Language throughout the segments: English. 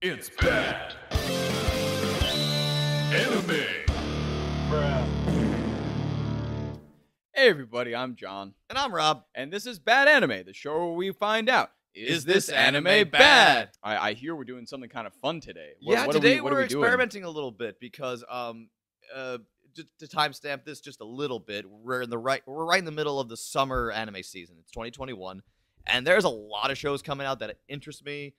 It's bad. Anime. Bruh. Hey everybody, I'm John. And I'm Rob. And this is Bad Anime, the show where we find out, is this anime anime bad? bad? I hear we're doing something kind of fun today. Today what are we're we doing? experimenting a little bit because just to timestamp this just a little bit, we're right in the middle of the summer anime season. It's 2021, and there's a lot of shows coming out that interest me.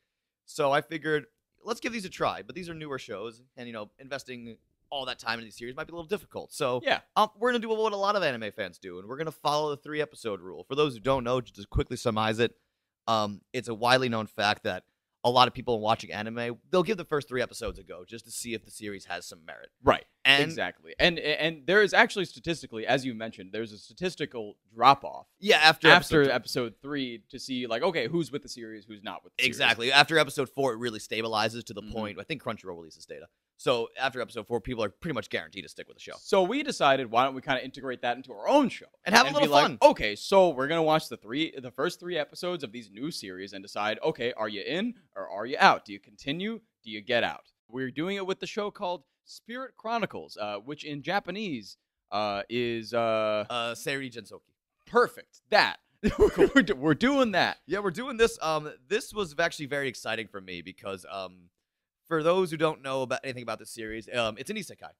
So I figured let's give these a try. But these are newer shows, and investing all that time in these series might be a little difficult. So Yeah. we're gonna do what a lot of anime fans do, and we're gonna follow the 3-episode rule. For those who don't know, just to quickly surmise it, it's a widely known fact that a lot of people watching anime, they'll give the first 3 episodes a go just to see if the series has some merit. Right. And exactly. And there is actually statistically, as you mentioned, there's a statistical drop off. Yeah, after episode 3 to see like, okay, who's with the series, who's not with the series. Exactly. After episode 4, it really stabilizes to the point. I think Crunchyroll releases data. So after episode 4, people are pretty much guaranteed to stick with the show. So we decided, why don't we kind of integrate that into our own show And have a little be fun. Like, okay, so we're gonna watch the first 3 episodes of these new series and decide, okay, are you in or are you out? Do you continue? Do you get out? We're doing it with the show called Spirit Chronicles, which in Japanese is Seirei Gensouki. perfect. That we're doing that. Yeah, we're doing this. This was actually very exciting for me because for those who don't know anything about this series, it's an Isekai.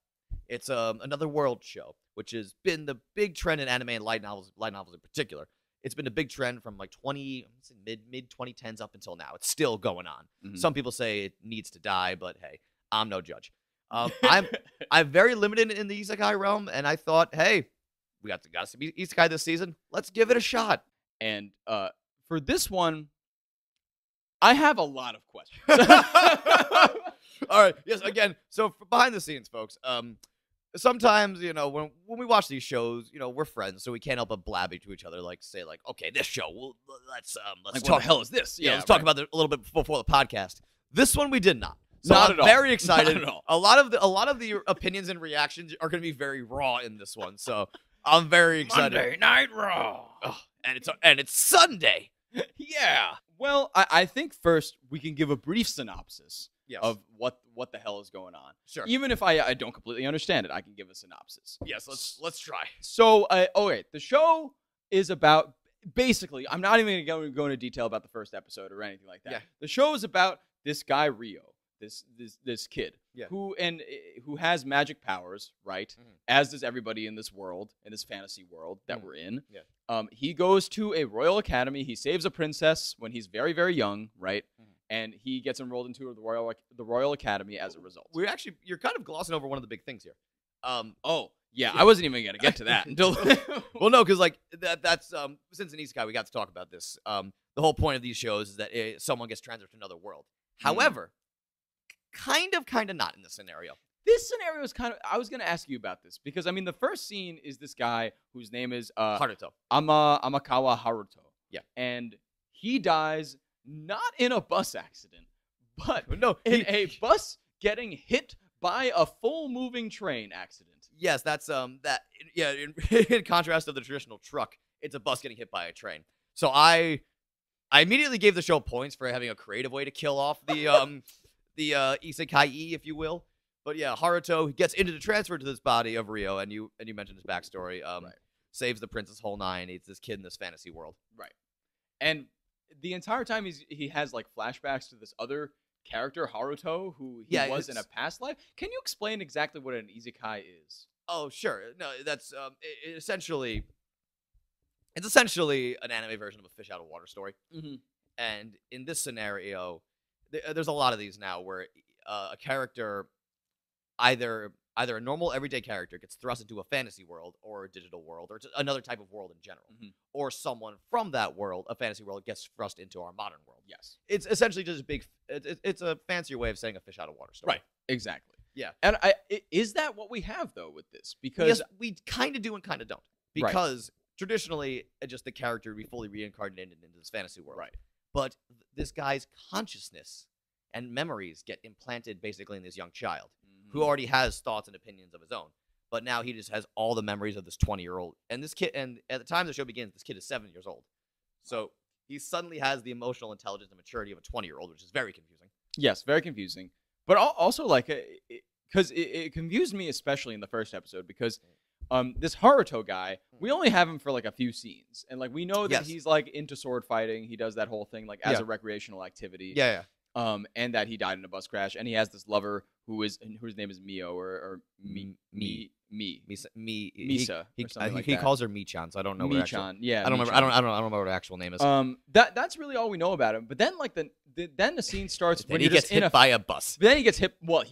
It's another world show, which has been the big trend in anime and light novels in particular. It's been a big trend from like mid 2010s up until now. It's still going on. Mhm. Some people say it needs to die, but hey, I'm no judge. I'm very limited in the Isekai realm, and I thought, hey, we got to be Isekai this season. Let's give it a shot. And for this one, I have a lot of questions. All right. Yes. Again. So behind the scenes, folks. Sometimes when we watch these shows, we're friends, so we can't help but blabbing to each other, say okay, this show. Well, let's Like, what the hell is this? Yeah. Let's talk about it a little bit before the podcast. This one we did not. So Not I'm at all. very excited. Not at all. A lot of the opinions and reactions are going to be very raw in this one. So I'm very excited. Monday Night Raw. Ugh, and it's Sunday. Yeah. Well, I think first we can give a brief synopsis Yes. of what the hell is going on. Sure. Even if I don't completely understand it, I can give a synopsis. Yes. Let's try. So, okay, the show is about basically. I'm not even going to go into detail about the first episode or anything like that. Yeah. The show is about this guy Rio, this kid, Yeah. who has magic powers, right? Mhm. As does everybody in this world, in this fantasy world that Mhm. we're in. Yeah. He goes to a royal academy. He saves a princess when he's very, very young, right? Mhm. And he gets enrolled into the royal academy as a result. You're kind of glossing over one of the big things here. Oh, yeah, I wasn't even gonna get to that until. Well, no, because that's since in Isekai we got to talk about this. The whole point of these shows is that someone gets transferred to another world. However, kind of not in this scenario. This scenario is kind of. I was gonna ask you about this because I mean the first scene is this guy whose name is Haruto. Amakawa Haruto. Yeah. And he dies not in a bus accident, but No, in a bus getting hit by a full moving train accident. Yes, that's yeah. In contrast to the traditional truck, it's a bus getting hit by a train. So I immediately gave the show points for having a creative way to kill off the isekai, if you will. But yeah, Haruto gets into the transfer to this body of Rio, and you mentioned his backstory. Right. Saves the princess whole nine. He's this kid in this fantasy world. Right. And the entire time he has like flashbacks to this other character, Haruto, who he was in a past life. Can you explain exactly what an isekai is? Oh, sure. No, that's essentially an anime version of a fish out of water story. Mm-hmm. And in this scenario, there's a lot of these now where a character, either a normal everyday character gets thrust into a fantasy world or a digital world or another type of world in general, or someone from that world, a fantasy world, gets thrust into our modern world. Yes. It's essentially just it's a fancier way of saying a fish out of water story. Right. Exactly. Yeah. And is that what we have though with this? Because Yes, we kind of do and kind of don't. Because traditionally, just the character would be fully reincarnated into this fantasy world. Right. But this guy's consciousness and memories get implanted basically in this young child who already has thoughts and opinions of his own. But now he just has all the memories of this 20-year-old. And this kid, and at the time the show begins, this kid is 7 years old. So he suddenly has the emotional intelligence and maturity of a 20-year-old, which is very confusing. Yes, very confusing. But also, like, because it confused me, especially in the first episode, because this Haruto guy, we only have him for like a few scenes, and like we know that he's like into sword fighting. He does that whole thing like as a recreational activity. Yeah. And that he died in a bus crash, and he has this lover whose name is Mio or Misa. He calls her Mi-chan, so I don't know. Mi-chan, yeah. I don't remember. I don't remember what her actual name is. That's really all we know about him. But then like the scene starts when he gets hit by a bus. Then he gets hit. Well,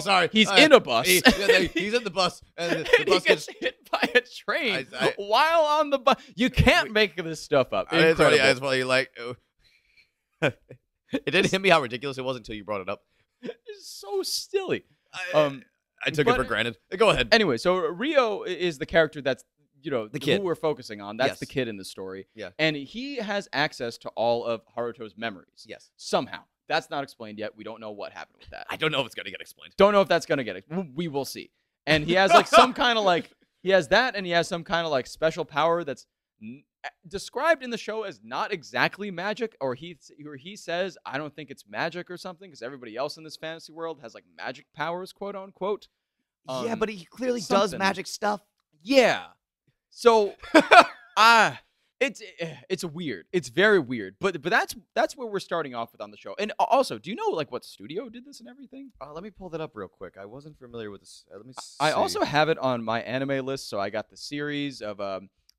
sorry. He's in a bus. He's in the bus, and the bus he gets hit by a train while on the bus. You can't make this stuff up. Incredible. It's funny, like. It didn't hit me how ridiculous it was until you brought it up. It's so silly. I took it for granted. Go ahead. Anyway, so Rio is the character that's, the kid who we're focusing on. That's the kid in the story. Yeah. And he has access to all of Haruto's memories. Yes. Somehow. That's not explained yet. We don't know what happened with that. I don't know if it's going to get explained. Don't know if that's going to get explained. We will see. And he has like some kind of like, he has that, and he has some kind of like special power that's described in the show as not exactly magic, or he says, I don't think it's magic or something, because everybody else in this fantasy world has like magic powers, quote unquote. Yeah, but he clearly does magic stuff. Yeah. So, it's weird. It's very weird. But that's where we're starting off with on the show. And also, do you know like what studio did this and everything? Let me pull that up real quick. I wasn't familiar with this. Let me see. I also have it on my anime list, so I got the series of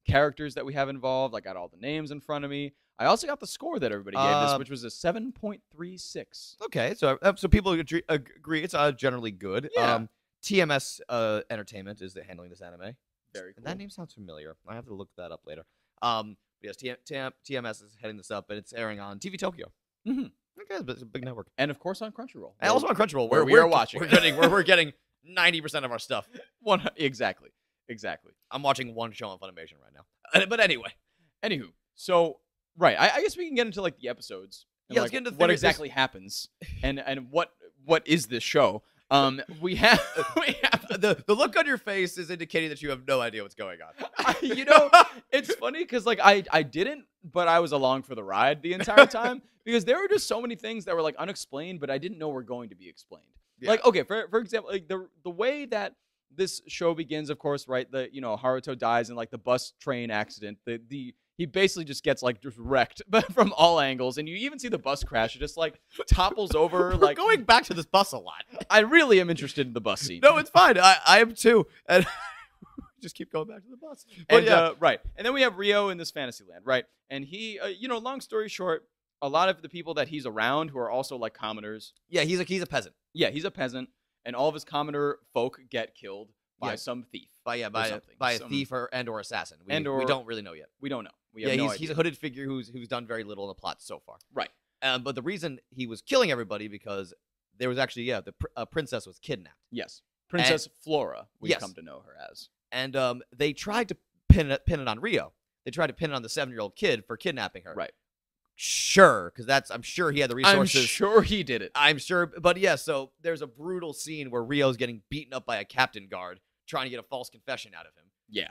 characters that we have involved. I got all the names in front of me. I also got the score that everybody gave this, which was a 7.36. Okay, so people agree it's generally good. Yeah. TMS Entertainment is handling this anime. Very cool. That name sounds familiar. I have to look that up later. Yes, TMS is heading this up, and it's airing on TV Tokyo. Mm-hmm. Okay, it's a big network. And of course on Crunchyroll. And also on Crunchyroll, where we are watching. We're getting 90% of our stuff. Exactly. I'm watching one show on Funimation right now. But anyway. Anywho, so, right. I guess we can get into, like, the episodes. And, let's get into what exactly happens. And what is this show? We have the look on your face is indicating that you have no idea what's going on. It's funny because, like, I didn't, but I was along for the ride the entire time because there were just so many things that were, like, unexplained, but I didn't know were going to be explained. Yeah. Like, okay, for example, like, the way that this show begins, of course, right? Haruto dies in like the bus train accident. He basically just gets like just wrecked from all angles, and you even see the bus crash. It just like topples over. We're like going back to this bus a lot. I really am interested in the bus scene. No, it's fine. I am too. And just keep going back to the bus. But right. And then we have Rio in this fantasy land, right? And he, long story short, a lot of the people that he's around who are also like commoners. Yeah, he's a peasant. Yeah, he's a peasant. And all of his commoner folk get killed by some thief. By a thief or assassin. We don't really know yet. We don't know. We have no idea. He's a hooded figure who's done very little in the plot so far. Right. But the reason he was killing everybody because there was actually the princess was kidnapped. Yes. Princess Flora, we've come to know her as. And they tried to pin it on Rio. They tried to pin it on the 7-year-old kid for kidnapping her. Right. Sure, because I'm sure he had the resources. I'm sure he did it. I'm sure, but yeah. So there's a brutal scene where Rio's getting beaten up by a captain guard trying to get a false confession out of him. Yeah,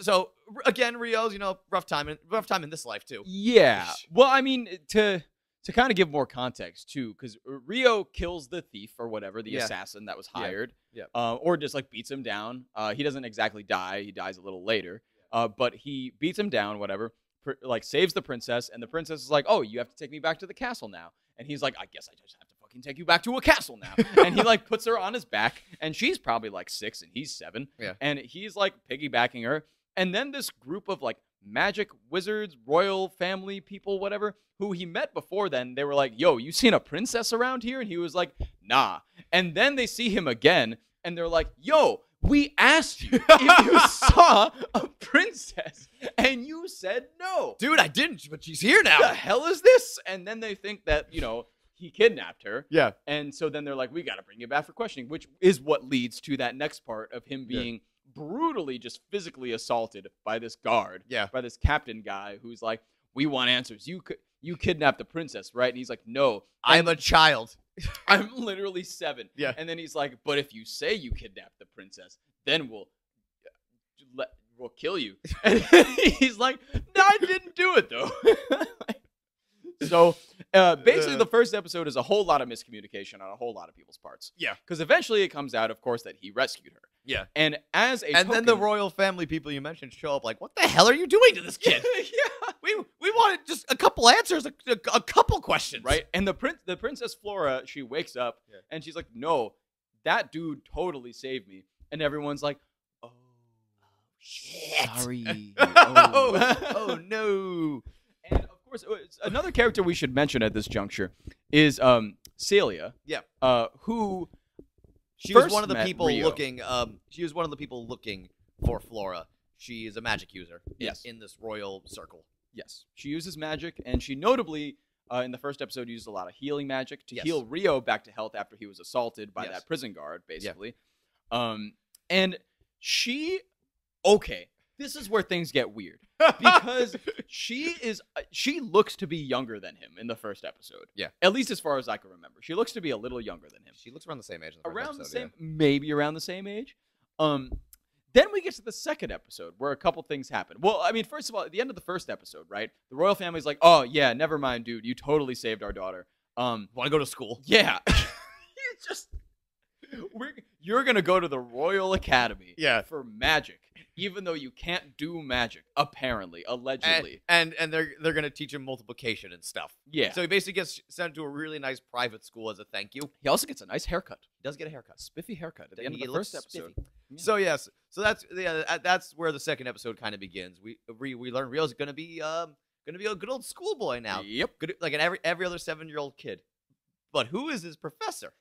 so again, Rio's rough time in this life too. Yeah. Well, I mean to kind of give more context too, because Rio kills the thief or whatever, the assassin that was hired. Yeah. Or just like beats him down. He doesn't exactly die. He dies a little later. But he beats him down. Whatever. Like saves the princess, and the princess is like, "Oh, you have to take me back to the castle now." And he's like, "I guess I just have to fucking take you back to a castle now." And he like puts her on his back, and she's probably like 6 and he's 7. Yeah. And he's like piggybacking her. And then this group of like magic wizards, royal family people, whatever, who he met before then, they were like, "Yo, you seen a princess around here?" And he was like, "Nah." And then they see him again, and they're like, "Yo, we asked you if you saw a princess, and you said no." Dude, I didn't, but she's here now. The hell is this? And then they think that, he kidnapped her. Yeah. And so then they're like, we got to bring you back for questioning, which is what leads to that next part of him being brutally just physically assaulted by this guard. Yeah. By this captain guy who's like, "We want answers. You kidnapped the princess, right?" And he's like, "No. I'm a child. I'm literally 7. Yeah. And then he's like, "But if you say you kidnapped the princess, then we'll kill you." And he's like, "No, I didn't do it though." So basically, the first episode is a whole lot of miscommunication on a whole lot of people's parts. Yeah. Because eventually it comes out, of course, that he rescued her. Yeah. And as a And then the royal family people you mentioned show up like, what the hell are you doing to this kid? yeah. We wanted just a couple answers, a couple questions. Right? And the princess Flora, she wakes up and she's like, no, that dude totally saved me. And everyone's like, oh, Shit. sorry. Oh, no. And of course, another character we should mention at this juncture is Celia. Yeah. Who She was first one of the met people Rio. looking. She was one of the people looking for Flora. She is a magic user. Yes. In this royal circle. Yes, she uses magic, and she notably in the first episode used a lot of healing magic to Yes. heal Rio back to health after he was assaulted by Yes. that prison guard, basically. And she, okay, this is where things get weird because she looks to be younger than him in the first episode. Yeah. At least as far as I can remember, she looks to be a little younger than him. She looks around the same age. In the first Around the episode, same, maybe around the same age. Then we get to the second episode where a couple things happen. Well, I mean, first of all, at the end of the first episode, right? The royal family's like, "Oh yeah, never mind, dude. You totally saved our daughter." Want to go to school? Yeah. You're gonna go to the Royal Academy. Yeah. For magic, even though you can't do magic, apparently, allegedly. And they're gonna teach him multiplication and stuff. Yeah. So he basically gets sent to a really nice private school as a thank you. He also gets a nice haircut. He does get a haircut. Spiffy haircut at the end of He the looks first episode. spiffy. Yeah. So yes, so that's where the second episode kind of begins. We learn Rio's gonna be a good old schoolboy now. Yep. Good, like an every other 7-year-old kid. But who is his professor?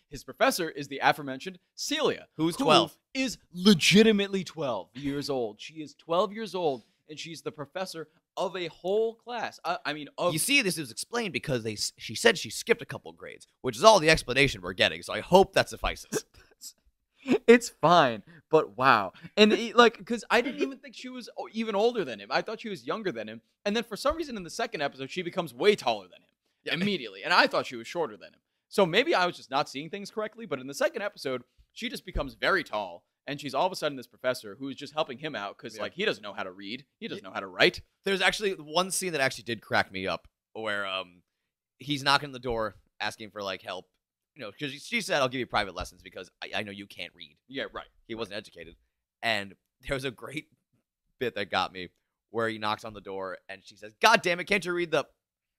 His professor is the aforementioned Celia, Who's who 12. is legitimately 12 years old. She is 12 years old, and she's the professor of a whole class. You see, this is explained because she said she skipped a couple grades, which is all the explanation we're getting. So I hope that suffices. It's fine, but wow. And because I didn't even think she was even older than him. I thought she was younger than him. And then for some reason in the second episode, she becomes way taller than him immediately. And I thought she was shorter than him. So maybe I was just not seeing things correctly. But in the second episode, she just becomes very tall. And she's all of a sudden this professor who's just helping him out because he doesn't know how to read. He doesn't know how to write. There's actually one scene that actually did crack me up where he's knocking on the door asking for like help. You know, because she said, I'll give you private lessons because I know you can't read. Yeah, right. He wasn't educated. And there was a great bit that got me where he knocks on the door and she says, God damn it, can't you read the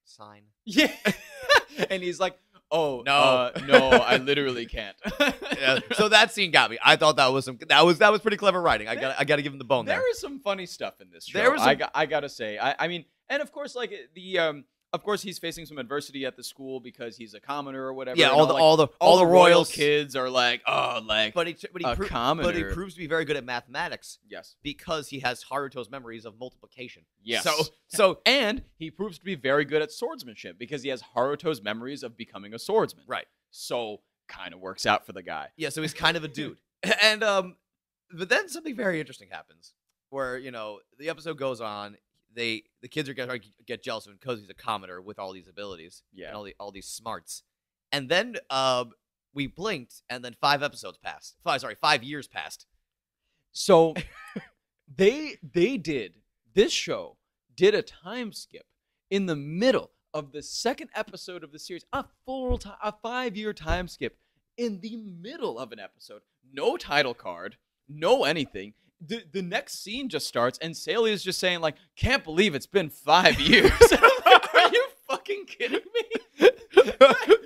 sign? Yeah. And he's like, oh, No. no, I literally can't. Yeah. So that scene got me. I thought that was that was pretty clever writing. I got to give him the bone there. There is some funny stuff in this show. There was I gotta say. I mean, and of course, like of course, he's facing some adversity at the school because he's a commoner or whatever. Yeah, and all the royal royals kids are like, oh, like, but he commoner. proves to be very good at mathematics yes, because he has Haruto's memories of multiplication. yes. So and he proves to be very good at swordsmanship because he has Haruto's memories of becoming a swordsman. right. So kind of works out for the guy. Yeah, so he's kind of a dude. And but then something very interesting happens where, you know, the episode goes on. The kids are going to get jealous of him because he's a commoner with all these abilities and all these smarts. And then we blinked, and then 5 episodes passed. 5 years passed. So this show did a time skip in the middle of the second episode of the series, a 5-year time skip in the middle of an episode. No title card, no anything. The next scene just starts, and Celia is just saying, like, can't believe it's been 5 years. Are you fucking kidding me?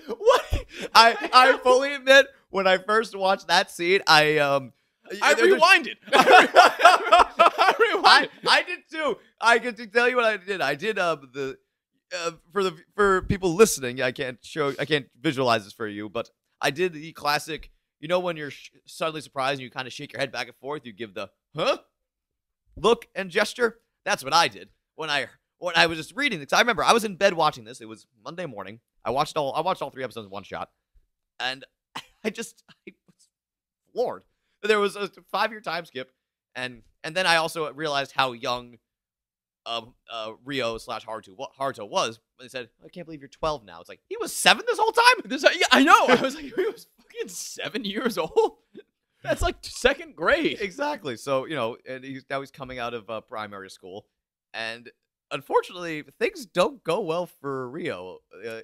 What? I fully admit, when I first watched that scene, I rewinded. I rewinded. I did too. I can tell you what I did. I did for people listening. I can't visualize this for you, but I did the classic. You know when you're suddenly surprised and you kind of shake your head back and forth, you give the look and gesture. That's what I did when I was just reading this. I remember I was in bed watching this. It was Monday morning. I watched all 3 episodes in one shot, and I was floored. There was a 5-year time skip, and then I also realized how young Rio / Haruto was when they said, I can't believe you're 12 now. It's like, he was 7 this whole time? Yeah, I know. I was like, he was fucking 7 years old? That's like 2nd grade. Exactly. So, you know, and now he's coming out of primary school, and unfortunately, things don't go well for Rio.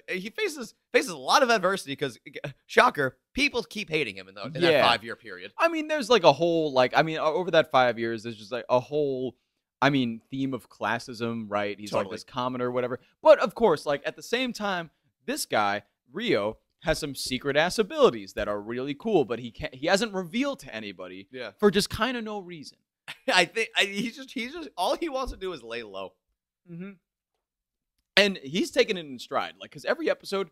He faces a lot of adversity because, shocker, people keep hating him in that 5-year period. I mean, there's like a whole over that 5 years, there's just like a whole theme of classism, right? He's like this commoner or whatever. But of course, like at the same time, this guy Rio has some secret ass abilities that are really cool, but he hasn't revealed to anybody for just kind of no reason. I think he's just all he wants to do is lay low. Mm-hmm. And he's taking it in stride, like, because every episode,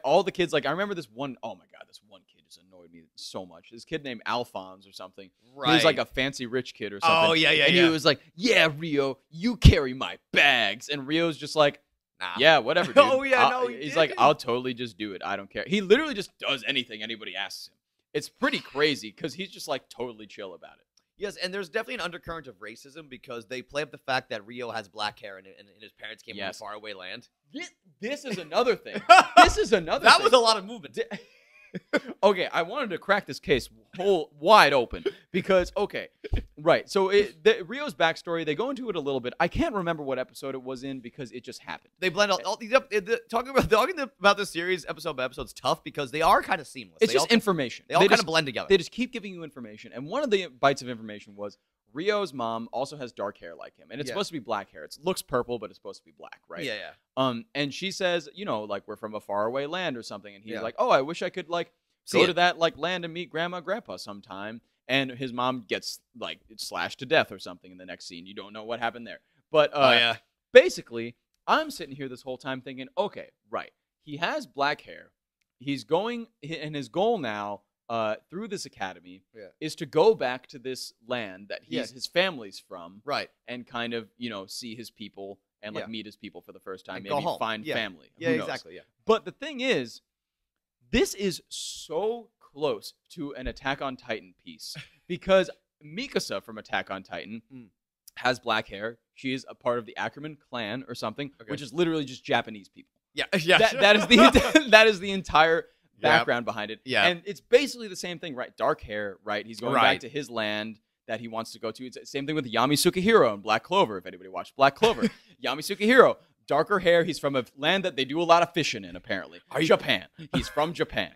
all the kids, like, I remember this one, oh my god, this one kid just annoyed me so much. This kid named Alphonse or something. Right. He was like a fancy rich kid or something. Oh, yeah. And he was like, yeah, Rio, you carry my bags. And Rio's just like, nah. Yeah, whatever, dude. Oh, yeah, no, he's like, I'll totally just do it. I don't care. He literally just does anything anybody asks him. It's pretty crazy because he's just like totally chill about it. Yes, and there's definitely an undercurrent of racism because they play up the fact that Rio has black hair and his parents came from a faraway land. This is another thing. That was a lot of movement. Okay, I wanted to crack this case wide open because, right. So Rio's backstory, they go into it a little bit. I can't remember what episode it was in because it just happened. They blend all these up. Talking about this series episode by episode is tough because they are kind of seamless. It's just information. They all kind of blend together. They just keep giving you information. And one of the bites of information was Rio's mom also has dark hair like him. And it's supposed to be black hair. It looks purple, but it's supposed to be black, right? Yeah. And she says, like, we're from a faraway land or something. And he's like, oh, I wish I could, like, go to that, like, land and meet grandma, grandpa sometime. And his mom gets, like, slashed to death or something in the next scene. You don't know what happened there. But basically, I'm sitting here this whole time thinking, okay, right. He has black hair. He's going, and his goal now through this academy is to go back to this land that his family's from. Right. And kind of, see his people and, like, meet his people for the first time. And maybe find family. Yeah, exactly, yeah. But the thing is, this is so close to an Attack on Titan piece because Mikasa from Attack on Titan has black hair. She is a part of the Ackerman clan or something, which is literally just Japanese people. Yeah. That is the entire background behind it. Yeah. And it's basically the same thing, right? Dark hair, right? He's going back to his land that he wants to go to. It's the same thing with Yami Sukahiro and Black Clover, if anybody watched Black Clover. Yami Sukahiro, darker hair. He's from a land that they do a lot of fishing in, apparently. Japan. He's from Japan.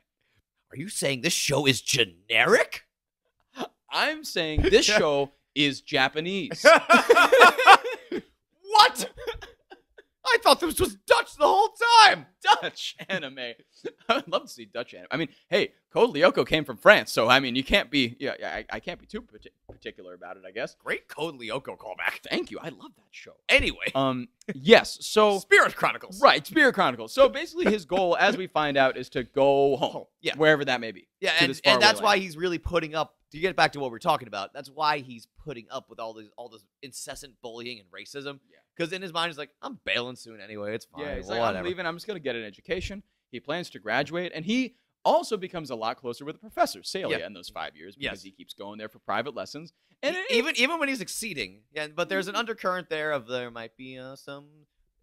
Are you saying this show is generic? I'm saying this show is Japanese. What? I thought this was Dutch the whole time. Dutch anime. I'd love to see Dutch anime. I mean, hey, Code Lyoko came from France, so I mean, you can't be. I can't be too particular about it, I guess. Great Code Lyoko callback. Thank you. I love that show. Anyway, yes. So Spirit Chronicles. Right, Spirit Chronicles. So basically, his goal, as we find out, is to go home. Yeah, wherever that may be. Yeah, and that's why he's really putting up. To get back to what we're talking about, that's why he's putting up with all this incessant bullying and racism. Yeah. Because in his mind, he's like, I'm bailing soon anyway. It's fine. Yeah, he's like, I'm leaving. I'm just going to get an education. He plans to graduate. And he also becomes a lot closer with the professor, Celia, in those 5 years because he keeps going there for private lessons. And even when he's exceeding. Yeah, but there's an undercurrent there of there might be some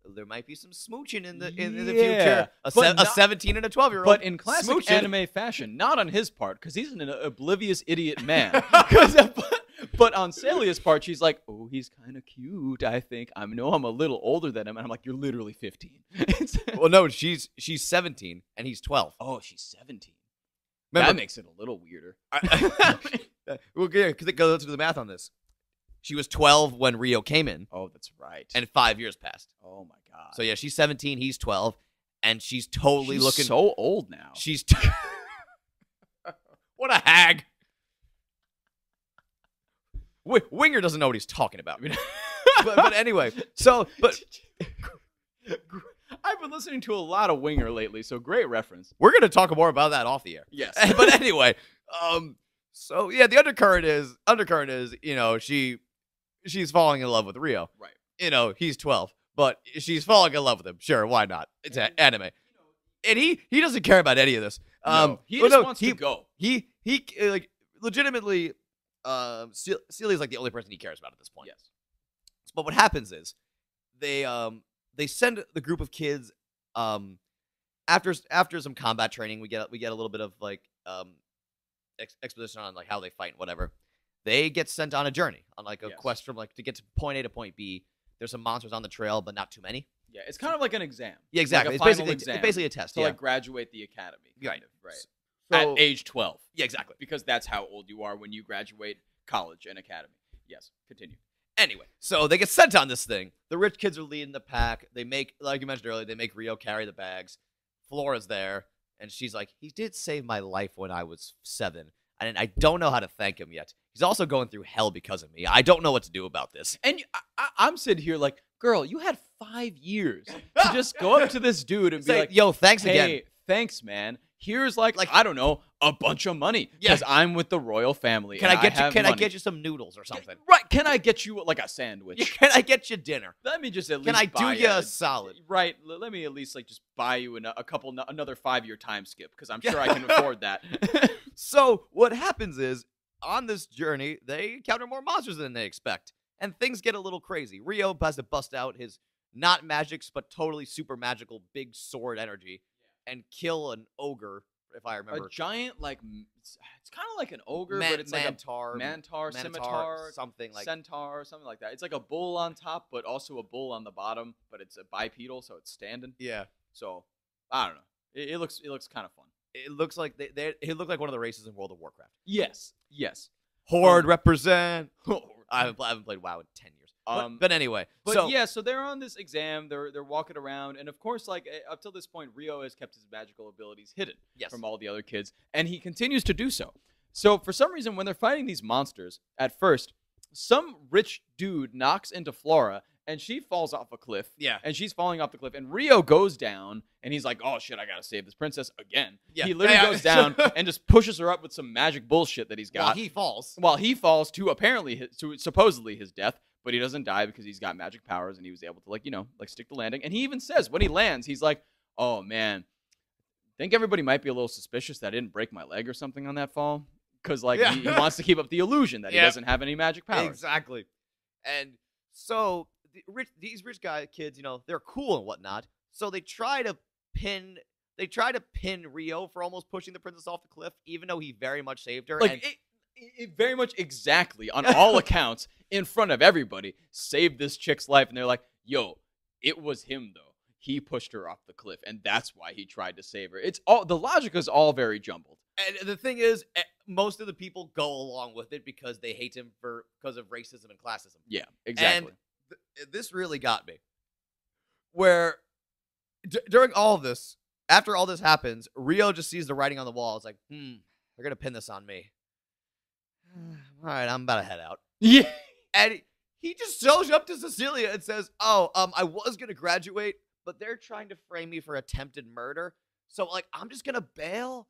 smooching in the future. A 17 and a 12-year-old. But in classic anime fashion, not on his part, because he's an oblivious idiot man. But on Celia's part, she's like, oh, he's kind of cute, I think. I'm a little older than him. And I'm like, you're literally 15. Well, no, she's 17 and he's 12. Oh, she's 17. That makes it a little weirder. Well, yeah, because go through the math on this. She was 12 when Rio came in. Oh, that's right. And 5 years passed. Oh, my God. So, yeah, she's 17, he's 12, and she's totally looking... so old now. She's... What a hag. Winger doesn't know what he's talking about. but anyway, but... I've been listening to a lot of Winger lately, so great reference. We're going to talk more about that off the air. Yes. But anyway, so, yeah, the undercurrent is, she's falling in love with Rio. Right. He's 12, but she's falling in love with him. Sure, why not? It's anime. And he doesn't care about any of this. He just wants to go. He like legitimately Celia's like the only person he cares about at this point. Yes. But what happens is they send the group of kids after some combat training, we get a little bit of like exposition on like how they fight and whatever. They get sent on a journey, on like a quest from like to get to point A to point B There's some monsters on the trail, but not too many. Yeah, it's kind of like an exam. Yeah, exactly. Like a It's final basically exam it's basically a test. to Yeah. like graduate the academy. Right. Right. So, At age 12. yeah, exactly. Because that's how old you are when you graduate college and academy. Yes, continue. Anyway, so they get sent on this thing. The rich kids are leading the pack. They make, like you mentioned earlier, they make Rio carry the bags. Flora's there, and she's like, he did save my life when I was 7, and I don't know how to thank him yet. He's also going through hell because of me. I don't know what to do about this. And I'm sitting here like, girl, you had 5 years to just go up to this dude and be Say, like, yo, thanks hey, again. thanks, man. Here's like I don't know, a bunch of money because I'm with the royal family. Can and I get you? have Can I money. get you some noodles or something? Right? Can I get you like a sandwich? Yeah, can I get you dinner? Let me just at least. Can I buy do you a solid? Right. Let me at least like just buy you another 5-year time skip because I'm sure I can afford that. So what happens is on this journey they encounter more monsters than they expect, and things get a little crazy. Rio has to bust out his not magics but totally super magical big sword energy and kill an ogre. If I remember, A giant like it's kind of like an ogre, but it's mantar, like a mantar, scimitar, something like centaur, something like that. It's like a bull on top, but also a bull on the bottom. But it's a bipedal, so it's standing. yeah. So I don't know. It looks kind of fun. It looks like it looked like one of the races in World of Warcraft. Yes. Horde represent. I haven't played WoW in 10 years. But anyway, so they're on this exam. They're walking around, and of course, like up till this point, Rio has kept his magical abilities hidden from all the other kids, and he continues to do so. So for some reason, when they're fighting these monsters, at first, some rich dude knocks into Flora, and she falls off a cliff. Yeah. And she's falling off the cliff, and Rio goes down, and he's like, "Oh shit, I gotta save this princess again." Yeah. He literally goes down and just pushes her up with some magic bullshit that he's got. While he falls to supposedly his death. But he doesn't die because he's got magic powers and he was able to like stick the landing. And he even says when he lands, he's like, "Oh man, I think everybody might be a little suspicious that I didn't break my leg or something on that fall." Because he wants to keep up the illusion that he doesn't have any magic powers. Exactly. And so these rich kids, they're cool and whatnot. So they try to pin Rio for almost pushing the princess off the cliff, even though he very much saved her. It very much exactly, on all accounts, in front of everybody, saved this chick's life. And they're like, yo, it was him, though. He pushed her off the cliff, and that's why he tried to save her. The logic is all very jumbled. And the thing is, most of the people go along with it because they hate him because of racism and classism. Yeah, exactly. And this really got me. Where during all of this, after all this happens, Rio just sees the writing on the wall. It's like, they're going to pin this on me. All right, I'm about to head out. Yeah. And he just shows up to Cecilia and says, I was going to graduate, but they're trying to frame me for attempted murder. So, like, I'm just going to bail.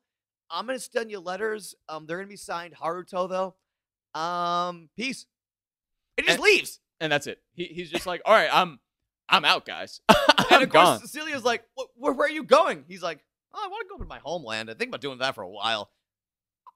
I'm going to send you letters. They're going to be signed Haruto, though. Peace. And he just leaves. And that's it. He's just like, all right, I'm out, guys. And of course, gone. Cecilia's like, where are you going? He's like, I want to go to my homeland. I think about doing that for a while.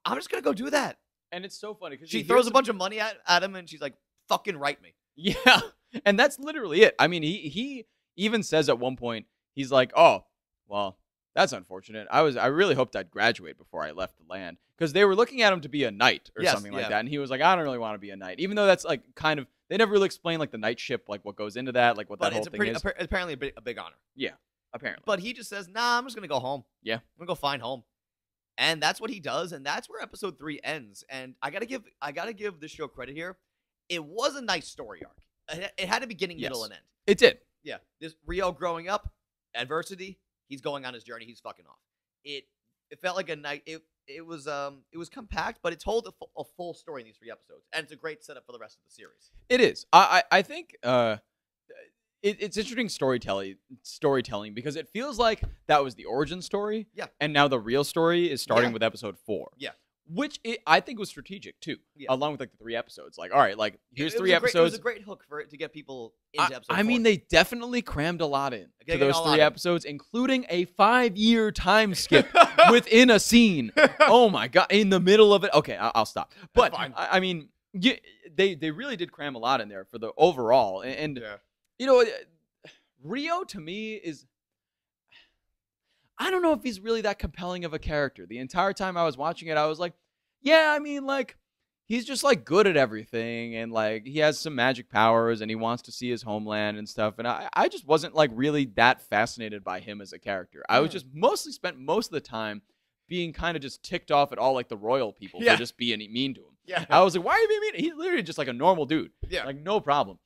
I'm just going to go do that. And it's so funny because she throws a bunch of money at him, and she's like, fucking write me. Yeah. And that's literally it. I mean, he even says at one point, he's like, oh, well, that's unfortunate. I really hoped I'd graduate before I left the land. Because they were looking at him to be a knight or something like that. And he was like, I don't really want to be a knight. Even though that's like kind of, they never really explain like the knightship, like what goes into that, like what that whole thing is. Apparently a big honor. Yeah, apparently. But he just says, nah, I'm just going to go home. Yeah. I'm going to go find home. And that's what he does, and that's where episode 3 ends. And I gotta give this show credit here. It was a nice story arc. It had a beginning, middle, and end. It did. Yeah. This Rio growing up, adversity, he's going on his journey, he's fucking off. It felt like a night. It was compact, but it told a full story in these 3 episodes, and it's a great setup for the rest of the series. It is. I think it's interesting storytelling because it feels like that was the origin story. Yeah. And now the real story is starting with episode 4. Yeah. Which I think was strategic too. Yeah. Along with like the 3 episodes. Like, all right, like here's 3 episodes. It was a great hook for it to get people into episode 4. I mean, they definitely crammed a lot in to those 3 episodes, including a 5-year time skip within a scene. Oh my God. In the middle of it. Okay, I'll stop. But I mean, they really did cram a lot in there for the overall. And you know, Rio to me is, I don't know if he's really that compelling of a character. The entire time I was watching it, I was like, yeah, I mean, like, he's just like good at everything, and like he has some magic powers, and he wants to see his homeland and stuff. And I just wasn't like really that fascinated by him as a character. I was just mostly spent most of the time being kind of just ticked off at all like the royal people for just being mean to him. Yeah. I was like, why are you being mean? He's literally just like a normal dude. Yeah. Like no problem.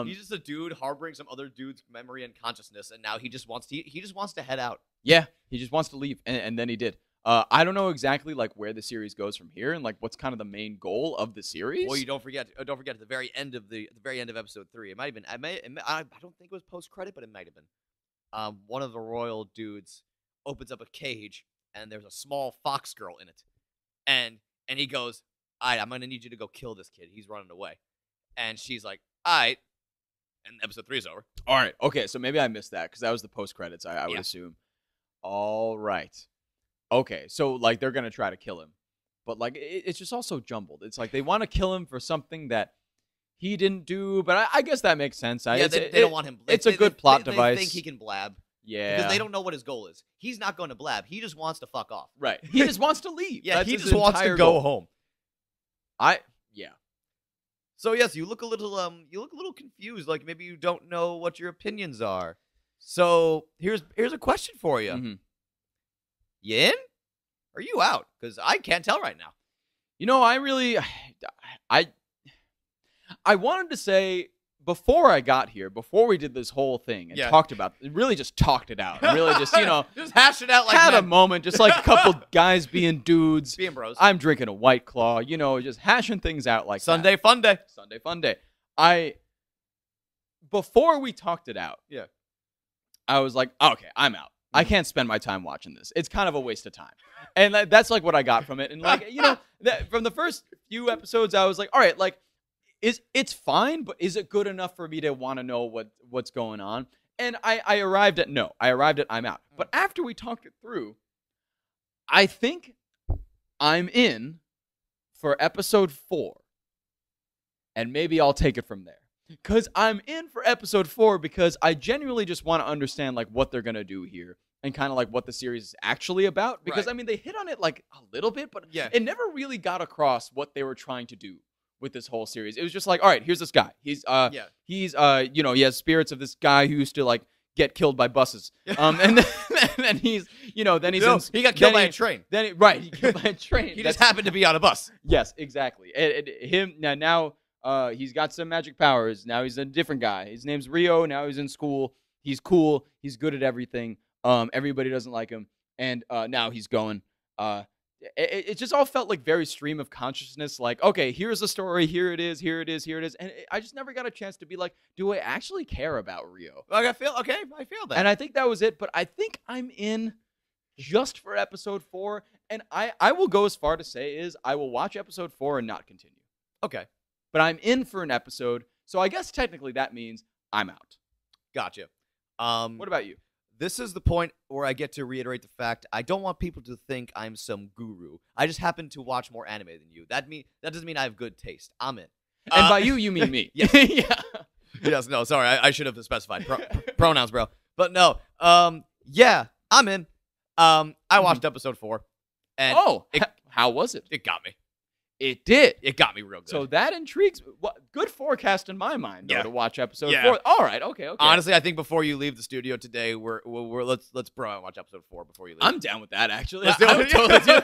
He's just a dude harboring some other dude's memory and consciousness, and now he just wants to head out. Yeah, he just wants to leave, and then he did. I don't know exactly like where the series goes from here, and like what's kind of the main goal of the series. Well, you don't forget at the very end of episode 3. It might have been. I don't think it was post credit, but it might have been. One of the royal dudes opens up a cage, and there's a small fox girl in it, and he goes, "All right, I'm gonna need you to go kill this kid. He's running away," and she's like, "All right." And episode 3 is over. All right. Okay. So maybe I missed that because that was the post credits. I would assume. All right. Okay. So like they're gonna try to kill him, but like it's just all so jumbled. It's like they want to kill him for something that he didn't do, but I guess that makes sense. They don't want him. It's a good plot device. They think he can blab. Yeah. Because they don't know what his goal is. He's not going to blab. He just wants to fuck off. Right. He just wants to leave. Yeah. That's he his just wants to entire go goal. home. Yeah. So yes, you look a little confused, like maybe you don't know what your opinions are. So here's a question for you. Mm-hmm. You in? Or are you out? Because I can't tell right now. You know, I wanted to say before I got here, before we did this whole thing and talked about it, really just talked it out. Really just, just hashed it out like had men. a moment, just like a couple guys being dudes. Being bros. I'm drinking a White Claw, just hashing things out like Sunday fun day. Sunday fun day. Before we talked it out, I was like, okay, I'm out. I can't spend my time watching this. It's kind of a waste of time. And that's like what I got from it. And like, from the first few episodes, I was like, all right, like, it's fine, but is it good enough for me to want to know what's going on? And I arrived at no. I arrived at I'm out. But after we talked it through, I think I'm in for episode 4. And maybe I'll take it from there. Because I'm in for episode 4 because I genuinely just want to understand like what they're going to do here and kind of like what the series is actually about. Because, I mean, they hit on it like a little bit, but it never really got across what they were trying to do with this whole series. It was just like, all right, here's this guy. He has spirits of this guy who used to like get killed by buses. And then he got killed by a train. He killed by a train. He just happened to be on a bus. Yes, exactly. Now he's got some magic powers. Now he's a different guy. His name's Rio. Now he's in school. He's cool. He's good at everything. Everybody doesn't like him. And now he's going. It just all felt like very stream of consciousness. Like, okay, here's the story. Here it is. Here it is. Here it is. And I just never got a chance to be like, do I actually care about Rio? Like, I feel that. And I think that was it. But I think I'm in just for episode 4. And I will go as far to say is I will watch episode 4 and not continue. Okay. But I'm in for an episode. So I guess technically that means I'm out. Gotcha. What about you? This is the point where I get to reiterate the fact I don't want people to think I'm some guru. I just happen to watch more anime than you. That doesn't mean I have good taste. I'm in. And by you mean me. Yes. Yes, no, sorry. I should have specified pronouns, bro. But no. Yeah, I'm in. I watched episode 4. And how was it? It got me. It did. It got me real good. So that intrigues me. Good forecast in my mind, though, to watch episode 4. All right, okay. Honestly, I think before you leave the studio today, let's bro and watch episode 4 before you leave. I'm down with that, actually. Let's do it. Totally do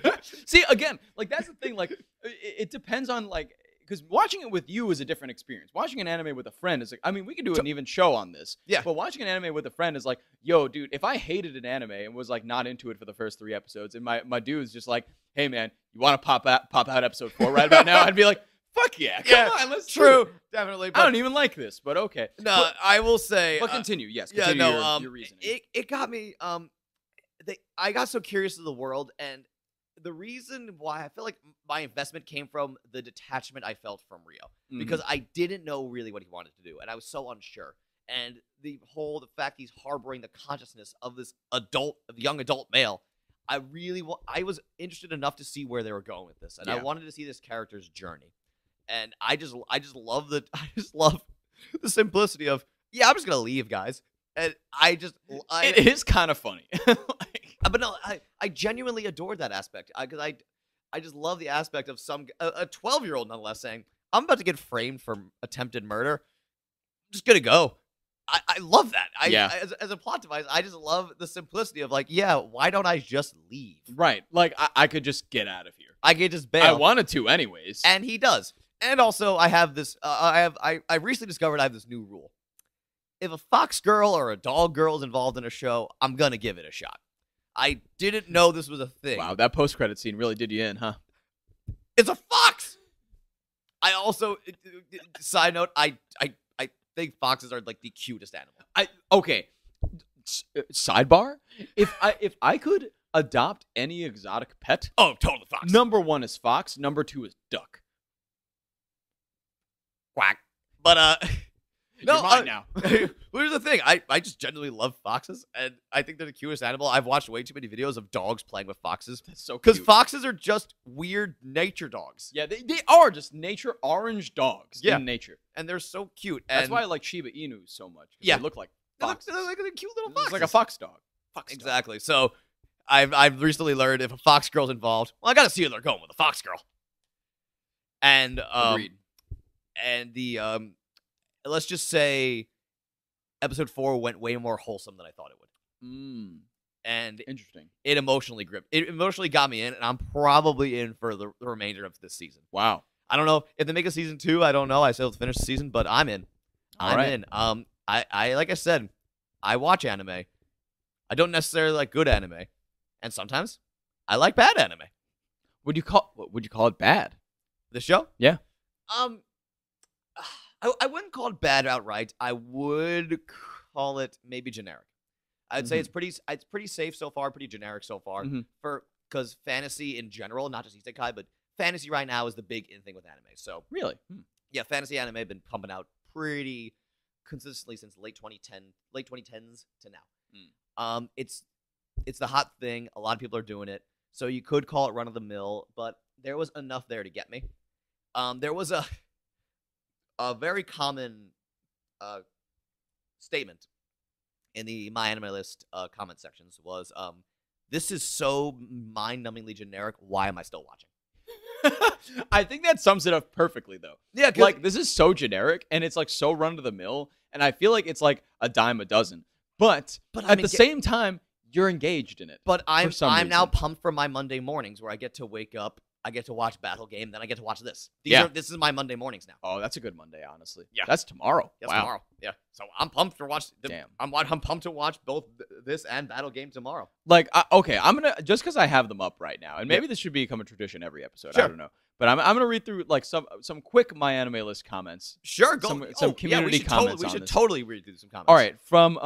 it. See, again, like that's the thing. Like, it depends on like because watching it with you is a different experience. Watching an anime with a friend is like, I mean, we could do an even show on this. Yeah. But watching an anime with a friend is like, yo, dude, if I hated an anime and was like not into it for the first 3 episodes, and my dude's just like, hey man, you want to pop out episode 4 right about now? I'd be like, fuck yeah, come on, let's true, do it. definitely. I don't even like this, but okay. No, I will say. But continue, yes. Yeah, Continue no. your reasoning. It got me. I got so curious of the world, and the reason why I feel like my investment came from the detachment I felt from Rio, because I didn't know really what he wanted to do, and I was so unsure. And the fact he's harboring the consciousness of this young adult male, I was interested enough to see where they were going with this, and I wanted to see this character's journey. And I just love the simplicity of I'm just gonna leave, guys. And it is kind of funny. But no, I genuinely adored that aspect because I just love the aspect of a 12-year-old nonetheless saying, "I'm about to get framed for attempted murder. I'm just gonna go." I love that. As a plot device, I just love the simplicity of like, yeah, why don't I just leave? Right. Like, I could just get out of here. I could just bail. I wanted to anyways. And he does. And also, I have this. I recently discovered I have this new rule. If a fox girl or a dog girl is involved in a show, I'm gonna give it a shot. I didn't know this was a thing. Wow, that post-credit scene really did you in, huh? It's a fox. I also, side note, I think foxes are like the cutest animal. Okay. Sidebar: If I could adopt any exotic pet, Oh, totally fox. number 1 is fox, number 2 is duck. Quack. But You're mine now. Here's the thing. I just genuinely love foxes, and I think they're the cutest animal. I've watched way too many videos of dogs playing with foxes. That's so Because cute. foxes are just weird nature dogs. Yeah, they are just nature orange dogs in nature. And they're so cute. That's and why I like Shiba Inus so much. Yeah. They look like They look, foxes. they're like cute little It's foxes. like a fox dog. Fox dog. Exactly. So I've recently learned if a fox girl's involved, well, I gotta see where they're going with a fox girl. And Agreed. and the let's just say episode 4 went way more wholesome than I thought it would. And Interesting. it emotionally gripped. It emotionally got me in, and I'm probably in for the remainder of this season. Wow. I don't know if they make a season 2. I don't know. I still have to finish the season, but I'm in. I'm right. in. I like I said, I watch anime. I don't necessarily like good anime, and sometimes I like bad anime. Would you call it bad? The show? Yeah. I wouldn't call it bad outright. I would call it maybe generic. I'd say it's pretty safe so far, pretty generic so far. Because fantasy in general, not just Isekai, but fantasy right now is the big in thing with anime. So Really? yeah, fantasy anime have been pumping out pretty consistently since late 2010s to now. It's the hot thing. A lot of people are doing it. So you could call it run of the mill, but there was enough there to get me. There was a very common statement in the My Anime List comment sections was, "This is so mind-numbingly generic. Why am I still watching?" I think that sums it up perfectly, though. Yeah, like this is so generic, and it's like so run of the mill, and I feel like it's like a dime a dozen. But I at mean, the same time, you're engaged in it. But I'm some now reason. pumped for my Monday mornings where I get to wake up, I get to watch Battle Game, then I get to watch this. This is my Monday mornings now. Oh, that's a good Monday, honestly. Yeah. That's tomorrow. Yes, wow. tomorrow. Yeah. So I'm pumped for watch. Damn. I'm pumped to watch both this and Battle Game tomorrow. Like, okay, I'm gonna just because I have them up right now, and maybe this should become a tradition every episode. Sure. I don't know, but I'm gonna read through like some quick My Anime List comments. Sure, go. Some community comments. We should this. totally read through some comments. All right, from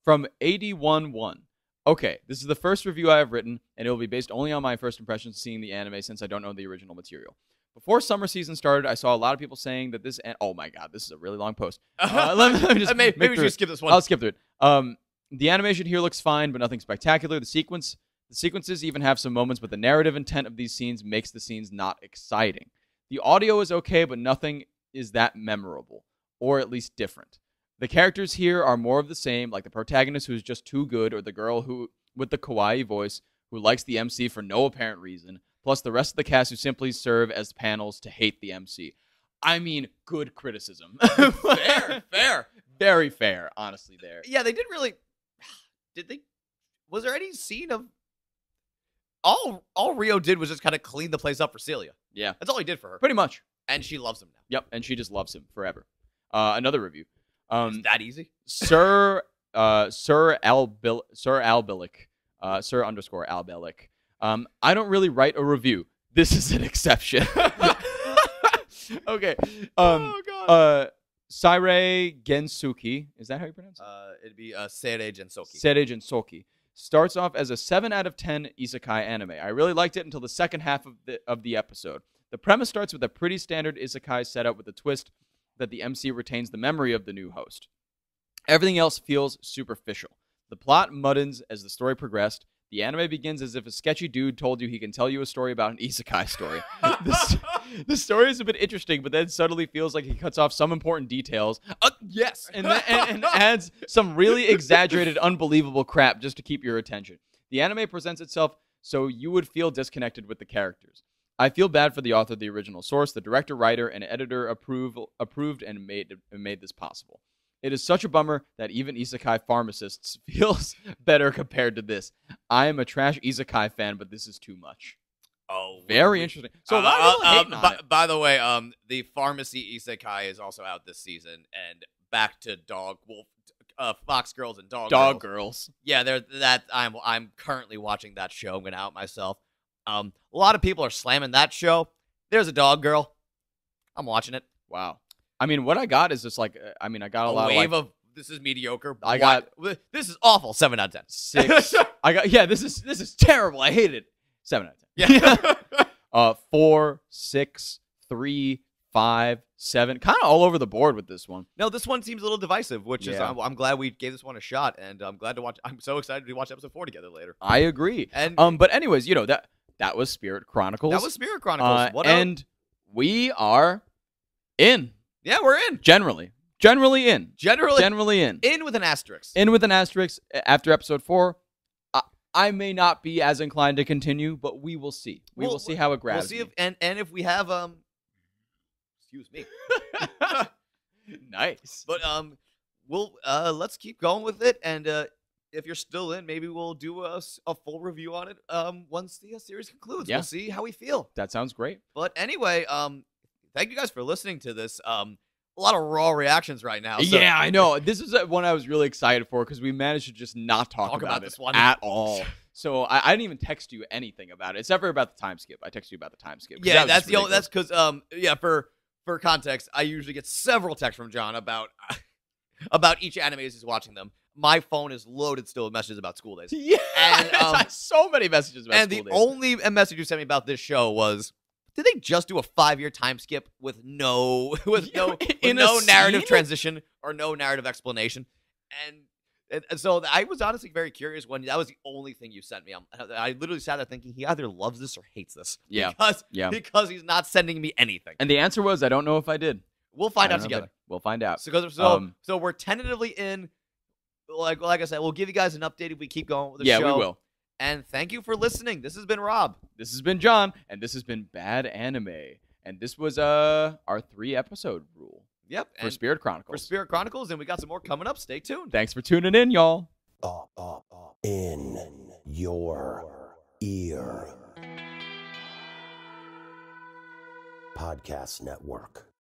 from 811. Okay, this is the first review I have written, and it will be based only on my first impressions seeing the anime since I don't know the original material. Before summer season started, I saw a lot of people saying that this. Oh my god, this is a really long post. Let me just maybe we should skip this one. I'll skip through it. The animation here looks fine, but nothing spectacular. The sequences even have some moments, but the narrative intent of these scenes makes the scenes not exciting. The audio is okay, but nothing is that memorable, or at least different. The characters here are more of the same, like the protagonist who's just too good, or the girl who with the kawaii voice who likes the MC for no apparent reason, plus the rest of the cast who simply serve as panels to hate the MC. I mean, good criticism. Fair. Very fair, honestly, there. Yeah, they didn't really. Did they? Was there any scene of? All Rio did was just kind of clean the place up for Celia. Yeah. That's all he did for her. Pretty much. And she loves him now. Yep, and she just loves him forever. Another review. Is that easy? Sir Albilic, Sir _Albilic. I don't really write a review. This is an exception. Okay. Oh god. Seirei Gensouki. Is that how you pronounce it? It'd be Seirei Gensouki. Seirei Gensouki. Starts off as a 7 out of 10 isekai anime. I really liked it until the second half of the episode. The premise starts with a pretty standard isekai setup with a twist that the MC retains the memory of the new host. Everything else feels superficial. The plot muddens as the story progressed. The anime begins as if a sketchy dude told you he can tell you a story about an isekai story. The story is a bit interesting, but then suddenly feels like he cuts off some important details. Yes, and adds some really exaggerated, unbelievable crap just to keep your attention. The anime presents itself so you would feel disconnected with the characters. I feel bad for the author of the original source. The director, writer, and editor approved and made this possible. It is such a bummer that even Isekai pharmacists feels better compared to this. I am a trash Isekai fan, but this is too much. Oh, very interesting. So a lot of people hating on it. By the way, the pharmacy Isekai is also out this season, and back to Fox Girls and Dog Girls. Yeah, I'm currently watching that show. I'm gonna out myself. A lot of people are slamming that show. There's a dog girl. I'm watching it. Wow. I mean, what I got is just like, I got a lot wave of this is mediocre. This is awful. 7 out of 10. 6. This is terrible. I hate it. 7 out of 10. Yeah. 4, 6, 3, 5, 7. Kind of all over the board with this one. No, this one seems a little divisive, which is Yeah. I'm glad we gave this one a shot, and I'm glad to watch. I'm so excited to watch episode 4 together later. I agree. And but anyways, that was Spirit Chronicles. that was Spirit Chronicles. And we are in. Yeah, we're in. Generally in. Generally in. with an asterisk. In with an asterisk after episode 4. I may not be as inclined to continue, but we will see. We will see how it grabs. We'll see if we have excuse me. Nice. But we'll let's keep going with it, and if you're still in, maybe we'll do a full review on it once the series concludes. Yeah. We'll see how we feel. That sounds great. But anyway, thank you guys for listening to this. A lot of raw reactions right now. So. Yeah, I know. This is one I was really excited for because we managed to just not talk about this it one at all. So I didn't even text you anything about it, except for about the time skip. I texted you about the time skip. Yeah, that's because for context, I usually get several texts from John about each anime as he's watching them. My phone is loaded still with messages about school days. Yeah, and so many messages about and school the days. only message you sent me about this show was, did they just do a 5-year time skip with no narrative scene? transition or no narrative explanation? And so I was honestly very curious when that was the only thing you sent me. I literally sat there thinking he either loves this or hates this. Yeah. Because he's not sending me anything. And the answer was, I don't know if I did. We'll find out together. We'll find out. So we're tentatively in. Like I said, we'll give you guys an update if we keep going with the show. Yeah, we will. And thank you for listening. This has been Rob. This has been John, and this has been Bad Anime. And this was our 3-episode rule. Yep. For Spirit Chronicles. And we got some more coming up. Stay tuned. Thanks for tuning in, y'all. In your ear. Podcast Network.